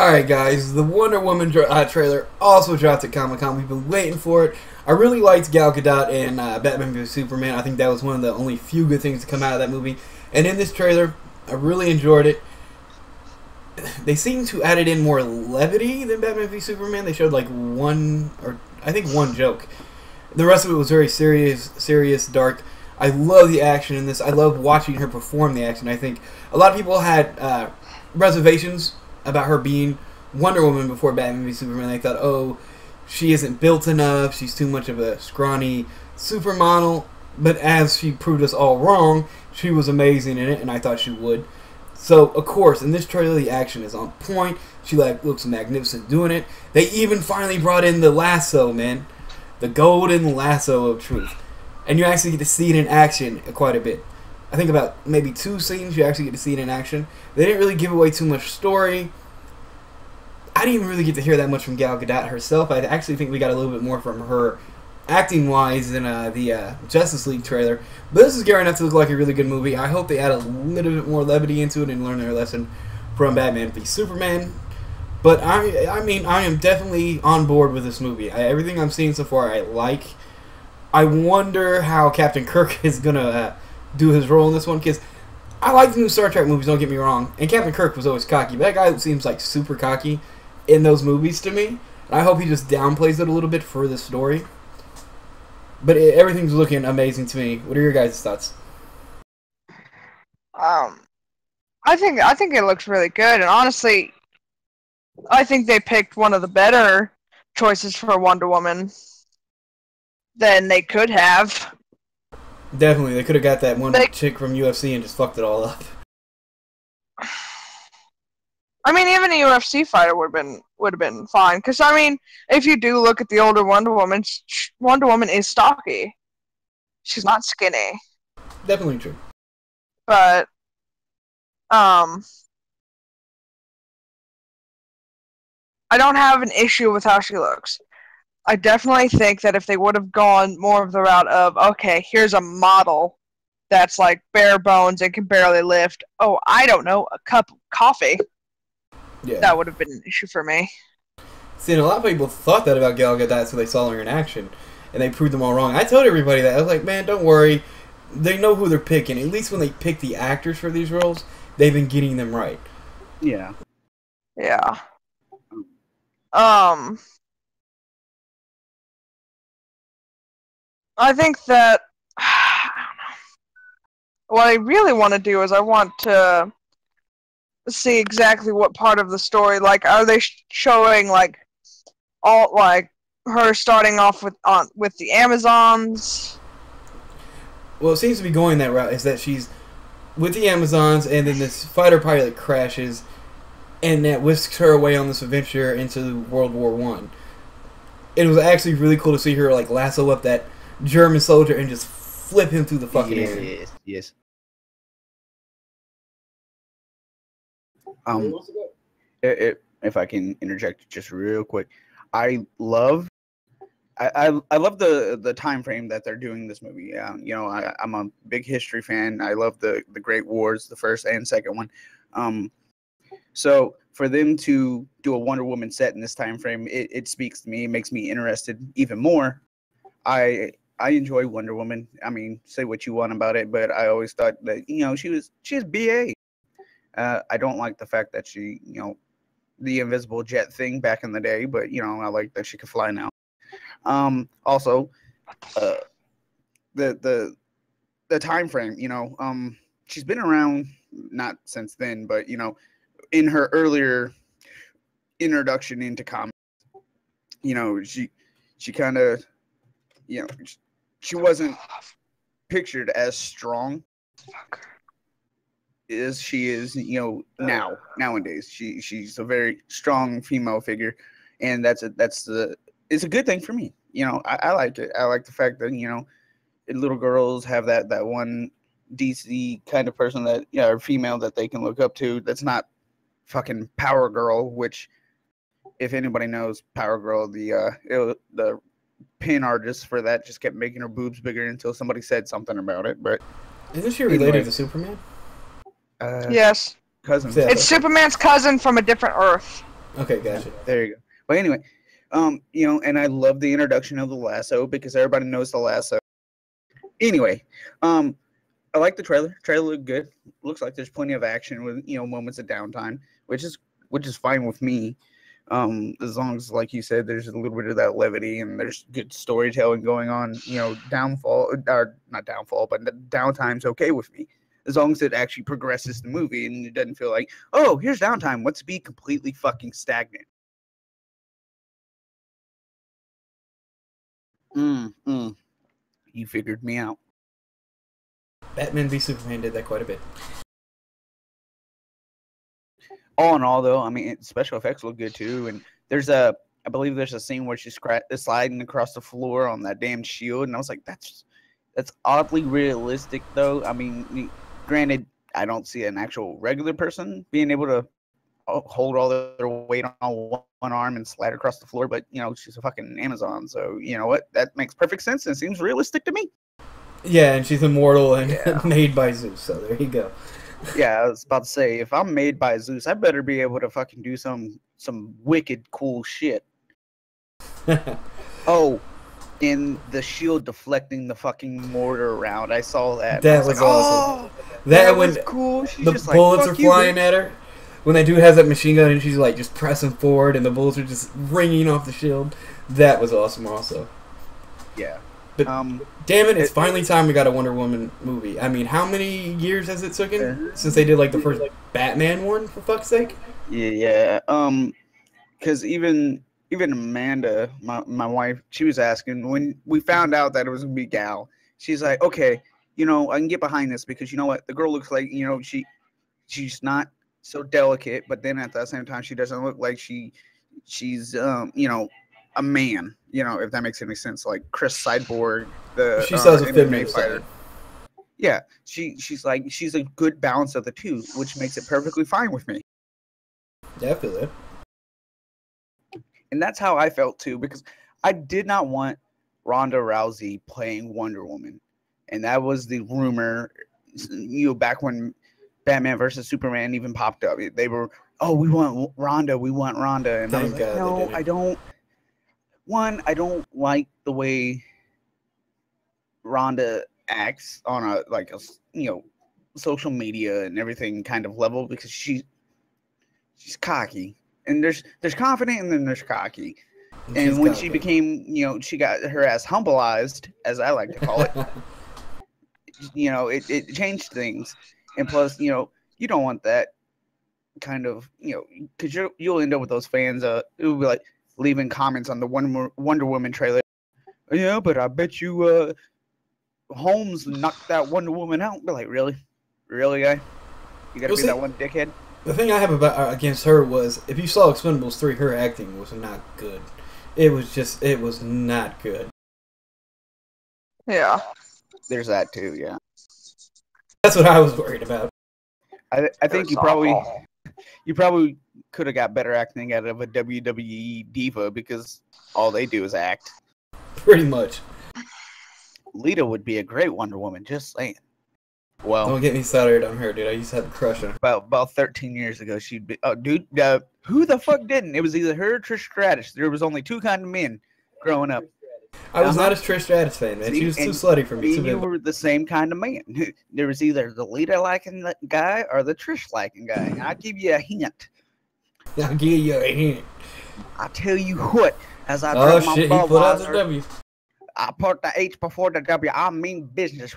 Alright guys, the Wonder Woman trailer also dropped at Comic-Con. We've been waiting for it. I really liked Gal Gadot in Batman v Superman. I think that was one of the only few good things to come out of that movie. And in this trailer, I really enjoyed it. They seem to added in more levity than Batman v Superman. They showed like one joke. The rest of it was very serious, dark. I love the action in this. I love watching her perform the action. I think a lot of people had reservations about her being Wonder Woman before Batman v Superman. They thought, oh, she isn't built enough. She's too much of a scrawny supermodel. But as she proved us all wrong, she was amazing in it, and I thought she would. So, of course, in this trailer, the action is on point. She looks magnificent doing it. They even finally brought in the lasso, man. The golden lasso of truth. And you actually get to see it in action quite a bit. I think about maybe 2 scenes you actually get to see it in action. They didn't really give away too much story. I didn't even really get to hear that much from Gal Gadot herself. I actually think we got a little bit more from her acting-wise in the Justice League trailer. But this is gearing up to look like a really good movie. I hope they add a little bit more levity into it and learn their lesson from Batman v Superman. But I mean, I am definitely on board with this movie. Everything I'm seeing so far, I like. I wonder how Captain Kirk is gonna do his role in this one, because I like the new Star Trek movies, don't get me wrong, and Captain Kirk was always cocky, but that guy seems like super cocky in those movies to me, and I hope he just downplays it a little bit for the story. But everything's looking amazing to me. What are your guys' thoughts? I think it looks really good, and honestly, I think they picked one of the better choices for Wonder Woman than they could have. Definitely, they could have got that one chick from UFC and just fucked it all up. I mean, even a UFC fighter would have been fine. Because I mean, if you do look at the older Wonder Woman, Wonder Woman is stocky. She's not skinny. Definitely true. But I don't have an issue with how she looks. I definitely think that if they would have gone more of the route of, okay, here's a model that's like bare bones and can barely lift, oh, I don't know, a cup of coffee, yeah, that would have been an issue for me. See, and a lot of people thought that about Gal Gadot, so they saw her in action, and they proved them all wrong. I told everybody that. I was like, man, don't worry. They know who they're picking. At least when they pick the actors for these roles, they've been getting them right. Yeah. Yeah. I think that what I really want to do is I want to see exactly what part of the story, like, are they showing like all like her starting off with the Amazons? Well, it seems to be going that route. Is that she's with the Amazons, and then this fighter pilot crashes, and that whisks her away on this adventure into World War I. It was actually really cool to see her like lasso up that German soldier and just flip him through the fucking air. Yes. If I can interject just real quick, I love the time frame that they're doing this movie. You know, I'm a big history fan. I love the Great Wars, the first and second one. So for them to do a Wonder Woman set in this time frame, it speaks to me. It makes me interested even more. I enjoy Wonder Woman. I mean, say what you want about it, but I always thought that, you know, she's BA. I don't like the fact that she, you know, the invisible jet thing back in the day, but, you know, I like that she can fly now. Also, the time frame, you know, she's been around, not since then, but, you know, in her earlier introduction into comics, you know, she kind of, you know, she wasn't pictured as strong as she is, you know, nowadays. She's a very strong female figure, and it's a good thing for me. You know, I like it. I like the fact that, you know, little girls have that one DC kind of person that, you know, or female that they can look up to. That's not fucking Power Girl, which, if anybody knows Power Girl, the pin artist for that just kept making her boobs bigger until somebody said something about it. But isn't she related to Superman? Yes. Cousin. It's Superman's cousin from a different Earth. Okay, gotcha. There you go. But anyway, and I love the introduction of the lasso because everybody knows the lasso. Anyway, I like the trailer. Trailer looked good. Looks like there's plenty of action with moments of downtime, which is fine with me. As long as, like you said, there's a little bit of that levity and there's good storytelling going on. Downfall or not downfall, but the downtime's okay with me. As long as it actually progresses the movie and it doesn't feel like, oh, here's downtime. Let's be completely fucking stagnant. You figured me out. Batman v Superman did that quite a bit. All in all, though, I mean, special effects look good too. And I believe there's a scene where she's sliding across the floor on that damn shield, and I was like, that's oddly realistic, though. I mean, granted, I don't see an actual regular person being able to hold all their weight on one arm and slide across the floor, but she's a fucking Amazon, so you know what? That makes perfect sense and seems realistic to me. Yeah, and she's immortal and made by Zeus, so there you go. Yeah, I was about to say, if I'm made by Zeus, I better be able to fucking do some wicked cool shit. Oh, in the shield deflecting the fucking mortar around, I saw that. That was awesome. That was cool. She's the just bullets like, are flying at her. When that dude has that machine gun and she's like just pressing forward and the bullets are just ringing off the shield. That was awesome also. Yeah. But damn it, it's finally time we got a Wonder Woman movie. I mean, how many years has it taken since they did like the first Batman one, for fuck's sake? Yeah. Because even Amanda, my wife, she was asking when we found out that it was gonna be Gal. She's like, okay, I can get behind this because you know what, the girl looks like she's not so delicate, but then at the same time she doesn't look like she's a man, if that makes any sense, like Chris Cyborg, she sells a MMA fighter. Yeah, she's a good balance of the two, which makes it perfectly fine with me. Yeah, I feel it. And that's how I felt too, because I did not want Ronda Rousey playing Wonder Woman, and that was the rumor, back when Batman versus Superman even popped up. They were, we want Ronda, and I was like, no, I don't. One, I don't like the way Rhonda acts on a social media and everything kind of level, because she's cocky, and there's confident and then there's cocky. And when she became, she got her ass humbleized, as I like to call it. It changed things, and plus, you don't want that kind of, because you'll end up with those fans. It will be like leaving comments on the Wonder Woman trailer. Yeah, but I bet you Holmes knocked that Wonder Woman out. Be like, really, guy? You gotta be that one dickhead. The thing I have against her was, if you saw Expendables 3, her acting was not good. It was not good. Yeah. There's that too. Yeah. That's what I was worried about. I think you probably could have got better acting out of a WWE diva, because all they do is act. Pretty much. Lita would be a great Wonder Woman, just saying. Well, don't get me started on her, dude. I used to have a crush on her. About 13 years ago, she'd be. Oh, dude, who the fuck didn't? It was either her or Trish Stratus. There was only two kind of men growing up. I was not a Trish Stratus fan, man. She was too slutty for me. You were the same kind of man. There was either the Lita liking guy or the Trish liking guy. And I'll give you a hint. I'll give you a hint. I'll tell you what. As I drink my he put out the W. I put the H before the W. I mean business.